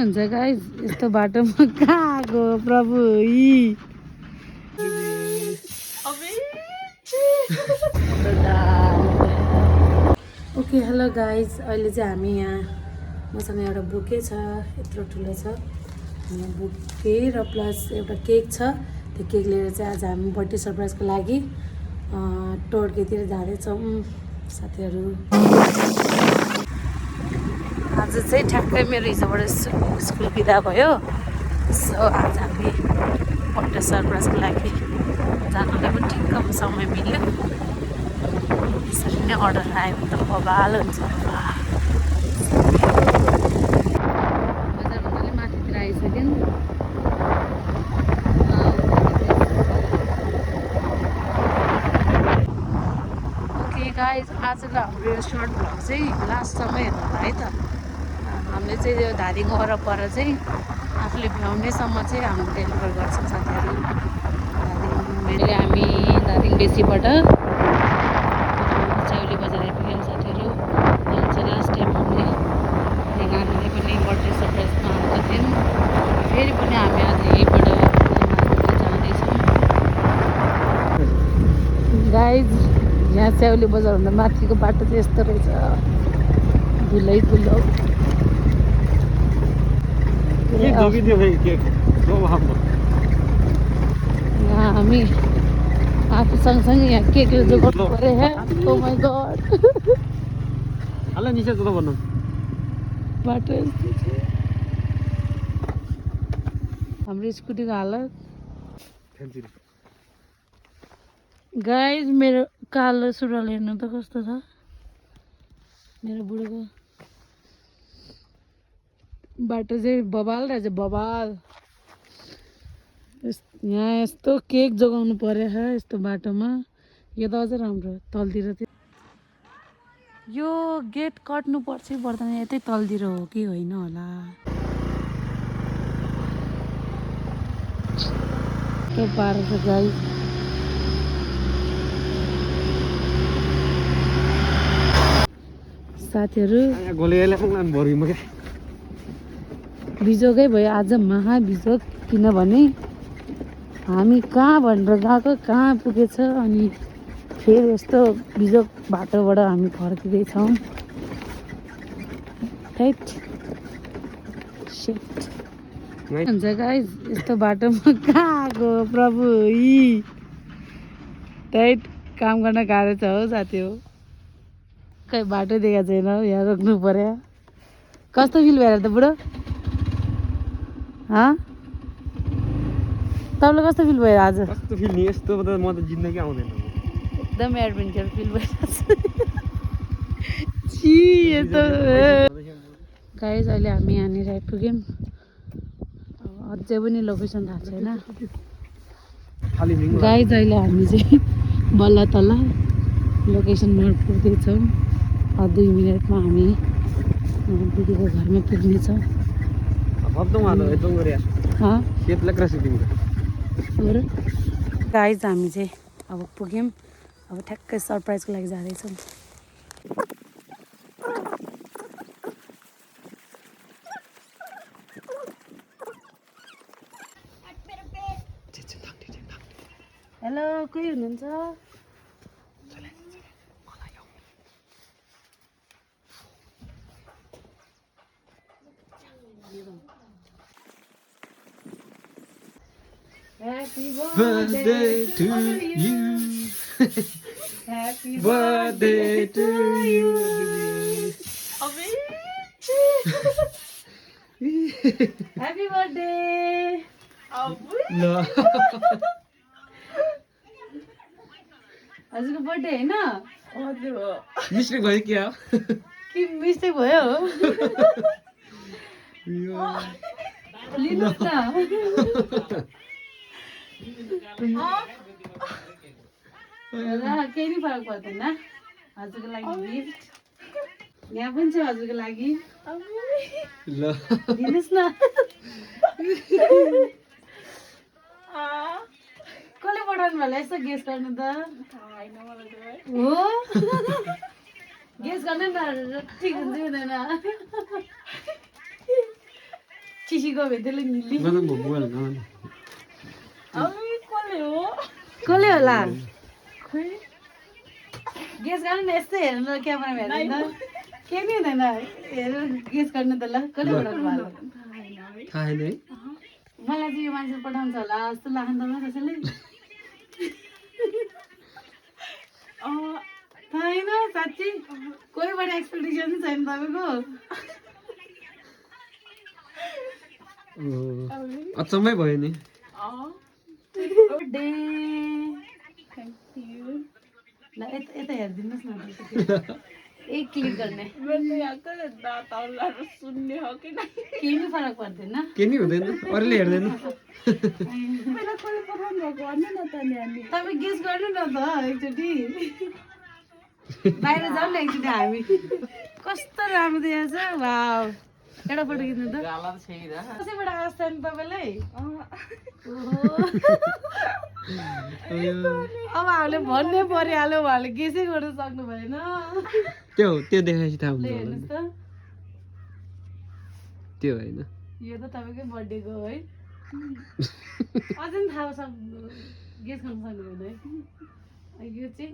हुन्छ गाइस यस्तो बाटोमा कहाँ गयो प्रभु ओके हेलो गाइस अहिले चाहिँ हामी यहाँ मसँग एउटा बुके छ यत्रो ठुलो छ बुके र प्लस एउटा केक छ त्यो केक लिएर चाहिँ आज हामी बर्थडे सरप्राइजको लागि टोर्केतिर जाँदैछौँ साथीहरू आज चाहिँ ठ्याक्कै मेरो हिजोबाट स्कुल बिदा भयो सो आज हामी बर्थडे सरप्राइजको लागि जानुलाई पनि ठिक्क समय मिल्यो यसरी नै अर्डर आयो भने त बबाल हुन्छ बजारभन्दा माथितिर आइसक्यो ओके गाइज आजको हाम्रो यो सर्ट भ्लग चाहिँ लास्टसम्म हेर्नु है त हामीले चाहिँ यो धादिङ वरपर चाहिँ आफूले भ्याउनेसम्म चाहिँ हामी डेलिभर गर्छौँ साथीहरू धादिङ हामी धादिङ बेसीबाट च्याउली बजार आइपुग्यौँ साथीहरू यहाँ चाहिँ लास्ट टाइम हामीले नानीले पनि बर्थडे सरप्राइजमा आएको थियौँ फेरि पनि हामी आज यहीँबाट जाँदैछौँ गाइज यहाँ च्याउली बजारभन्दा माथिको बाटो चाहिँ यस्तो रहेछ धुलै धुलो यहाँ हामी आफू सँगसँगै यहाँ केक जोगाउनु पऱ्यो है ओ माई गड बाटो हाम्रो स्कुटीको हालत गाइज मेरो कालो सुरुवाल हेर्नु त कस्तो छ मेरो बुढोको बाटो चाहिँ बबाल रहेछ बबाल यहाँ यस्तो केक जोगाउनु पर्यो यस्तो बाटोमा यो त अझै राम्रो तलतिर चाहिँ यो गेट कट्नु पर्छ पर्दैन यतै तलतिर हो कि होइन होला त्यो पारेको छ गाई साथीहरू बिजोगै भयो आज महा बिजोग किनभने हामी कहाँ भनेर गएको कहाँ पुगेछ अनि फेरि यस्तो बिजोग बाटोबाट हामी फर्किँदैछौँ राइट सेट हुन्छ गाइस यस्तो बाटोमा कहाँ गयो प्रभु राइट काम गर्न गाह्रो छ हो साथी हो खै बाटो देखाएको छैन यहाँ रोक्नु पर्यो कस्तो फिल भएर त बुढो तपाईँलाई कस्तो फिल भयो आज कस्तो फिल नि यस्तो त म त जिन्दगी आउँदैन एकदम एडभेन्चर फिल भइरहेछ गाइस अहिले हामी यहाँनिर आइपुग्यौँ अझै पनि लोकेसन थाहा छैन गाइस अहिले हामी चाहिँ बल्ल तल्ल लोकेसनमा पुग्दैछौँ 2 मिनटमा हामी दिदीको घरमा पुग्नेछौँ गाइज हामी चाहिँ अब पुग्यौँ अब ठ्याक्कै सरप्राइजको लागि जाँदैछौँ हेलो कोही हुनुहुन्छ Happy birthday to you. Happy birthday to you. Happy birthday. No. हजुरको बर्थडे हैन? हजुर हो। मिस्टेक भयो क्या? के मिस्टेक भयो? लिनुहोस् न। केही नि फरक पर्दैन हजुरको लागि गिफ्ट यहाँ पनि छ हजुरको लागि दिनुहोस् न कसले पठाउनु होला यसो गेस गर्नु त हो गेस गर्न न ठिक हुन्छ हुँदैन चिसीको भेटेले निली मलाई मोबाइल नआउनु कसले होला गेस गर्नु न यस्तै हेर्नु ल क्यामेरामा हेर्नु त के नि हुँदैन हेरेर गेस गर्नु त ल कसले पठाउनु भयो थाहा छैन है मलाई चाहिँ यो मान्छे पठाउँछ होला जस्तो लाग्छ त त्यसैले छैन साँच्ची कोहीबाट एक्सपेक्टेसन छैन तपाईँको अचम्मै भयो नि बर्थडे ल यता हेरिदिनुहोस् न एक क्लिक गर्ने केही नि फरक पर्दैन के नि हुँदैन अरूले हेर्दैन तपाईँ गेस गर्नु न त एकचोटि बाहिर जाउँ न एकचोटि हामी कस्तो राम्रो देखिएको छ वाउ एउटा फोटो खिच्नु त कसैबाट आवाज छ नि तपाईँलाई अब हामीले भन्नै परिहाल्यो उहाँले गेसै गर्न सक्नु भएन त्यो देखाएपछि थाहा हुन्छ हेर्नुहोस् त त्यो होइन यो त तपाईँकै बर्थडेको है अझै थाहा सब गेस गर्न सक्नु हुँदैन यो चाहिँ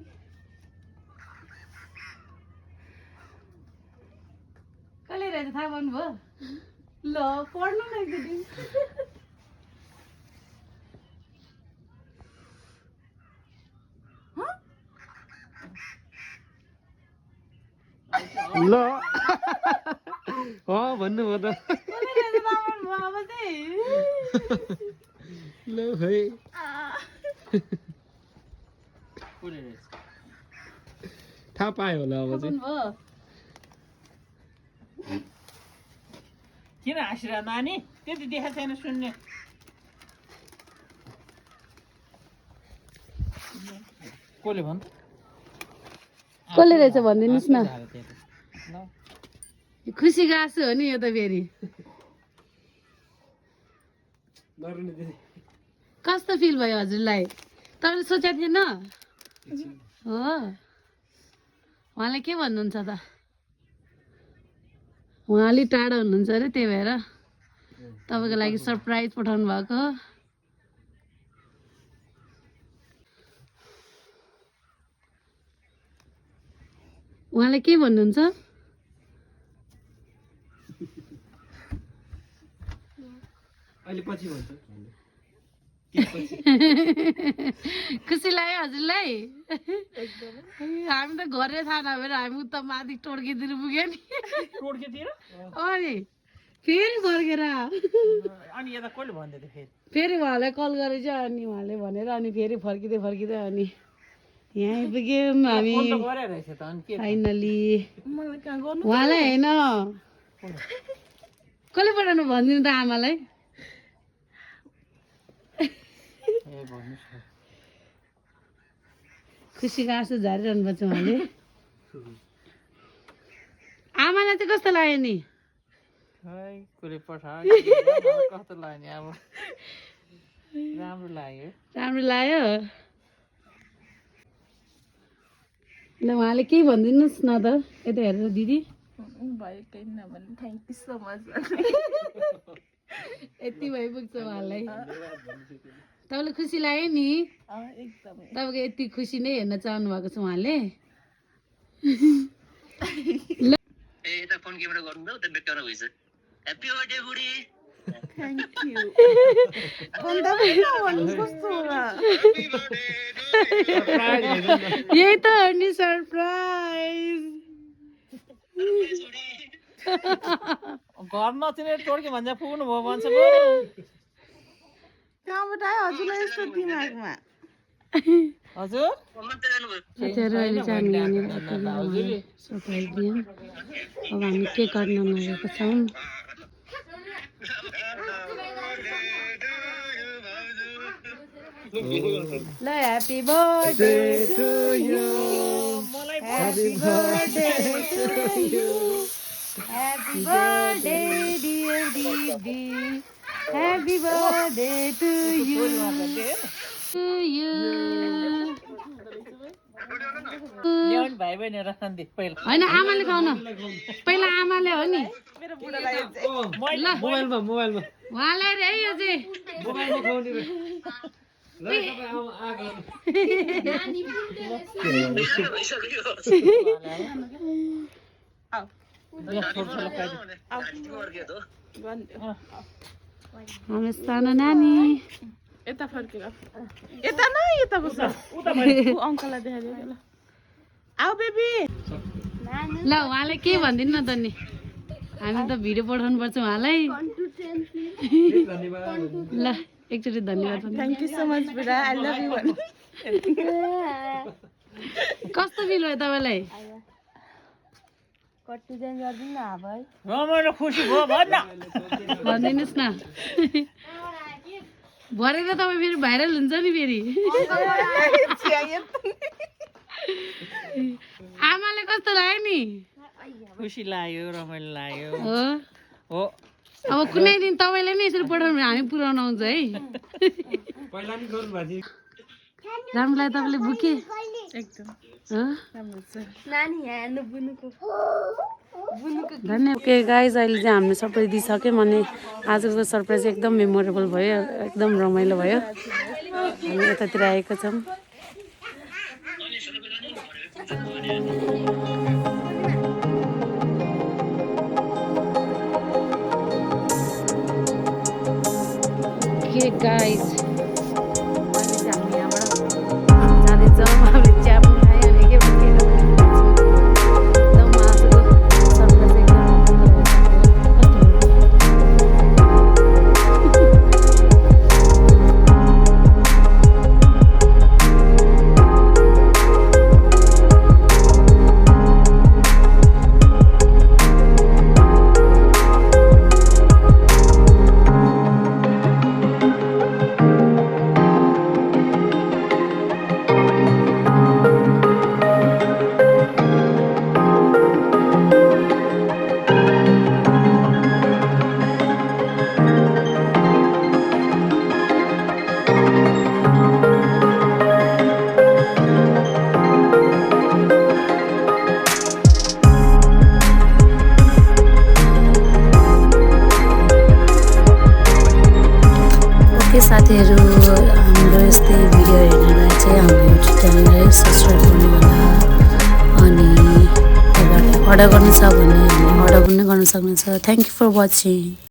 कसले रहेछ थाहा पाउनुभयो ल पढ्नु न एकचोटि ल भन्नुभयो त कसले रहेछ थाहा पाउनुभयो अब चाहिँ ल है थाहा पायो होला अब चाहिँ पाउनुभयो किन हाँसिरह नानी त्यति देखाएको छैन सुन्ने कसले भन् कसले रहेछ भनिदिनुहोस् न खुसीको आँसु हो नि यो त फेरि कस्तो फिल भयो हजुरलाई तपाईँले सोचेको थिएन हो उहाँले के भन्नुहुन्छ त उहाँ अलिक टाढा हुनुहुन्छ अरे त्यही भएर तपाईँको लागि सरप्राइज पठाउनु भएको उहाँले के भन्नुहुन्छ अहिले पछि भन्छ खुसी लाग्यो हजुरलाई हामी त घरै थाहा नभएर हामी उता माथि टोड्केतिर पुग्यो नि टोड्केतिर अनि फेरि फर्केर अनि यता कसले भन्दै थियो फेरि उहाँलाई कल गरेर चाहिँ अनि उहाँले भनेर अनि फेरि फर्किँदै फर्किँदै अनि यहाँ आइपुग्यौँ हामी गरे रहेछ त अनि के फाइनली मलाई कहाँ गर्नु उहाँलाई होइन कसले पठाउनु भनिदिनु त आमालाई ए भन्नुस् न खुसीको आँसु झारिरहनु पर्छ उहाँले आमालाई चाहिँ कस्तो लाग्यो नि खै कसले पठायो कस्तो लाग्यो नि अब राम्रो लाग्यो राम्रो लाग्यो ल उहाँले केही भनिदिनुहोस् न त यता हेरेर दिदी भयो केही नभने थ्याङ्क यू सो मच यति भइपुग्छ उहाँलाई तपाईँलाई खुसी लाग्यो नि एकदमै तपाईँको यति खुसी नै हेर्न चाहनु भएको छ उहाँले यता फोन क्यामेरा गर्नु त उता बेकार भइछ ह्यापी बर्थडे बुढी थ्याङ्क यू यही त हो नि सरप्राइज घर नचिनेर टोड्के भन्छ पुग्नु भयो भन्छ कहाँबाट आयो हजुरलाई यस्तो दिमागमा हजुर साथीहरू अहिले चाहिँ हामी यहाँनिर सरप्राइज दियौँ अब हामी केक काट्न लागेको छौँ ल happy birthday to you happy birthday to you happy birthday dear दिदी ह्याप्पी बर्थडे टु यु होइन आमाले खाउन पहिला आमाले हो नि मोबाइलमा उहाँलाई रे यो चाहिँ मोबाइलमा खुवाउने रे ल तपाईँ आएको हाम्रो सानो नानी यता फर्केर यता न यता बस अङ्कललाई देखाइदियो ल आऊ बेबी ल उहाँलाई के भनिदिनु न त नि हामी त भिडियो पठाउनु पर्छ उहाँलाई ल एकचोटि धन्यवाद भन्नु। थ्याङ्क यू सो मच बुढा आई लभ यु भन्नु कस्तो फिल भयो तपाईँलाई रमाइलो खुसी भयो भन्न भनिदिनुहोस् न भरे त तपाईँ फेरि भाइरल हुन्छ नि फेरि आमाले कस्तो लाग्यो नि खुसी लाग्यो रमाइलो लाग्यो हो हो अब कुनै दिन तपाईँले नै यसरी पठाउनु भने हामी पुऱ्याउन आउँछ है पहिला नि गर्नु भएको थियो राम्रो लाग्यो तपाईँले बुके एकदम हो राम्रो छ धन्यवाद। ओके गाइज अहिले चाहिँ हामीले सबै दिइसक्यौँ अनि आजको सरप्राइज एकदम मेमोरेबल भयो एकदम रमाइलो भयो हामी यतातिर आएको छौँ ओके गाइज अहिले चाहिँ हामी यहाँबाट जाँदैछौँ हामीले चिया पनि खायो अनि के बोकेर एकदम आजको सरप्राइज एकदम साथीहरू हाम्रो यस्तै भिडियो हेर्नलाई चाहिँ हाम्रो युट्युब च्यानललाई सब्सक्राइब गर्नु होला अनि त्यहाँबाट अर्डर गर्नु छ भने हामी अर्डर पनि गर्न सक्नुहुन्छ थ्याङ्क यू फर वाचिङ।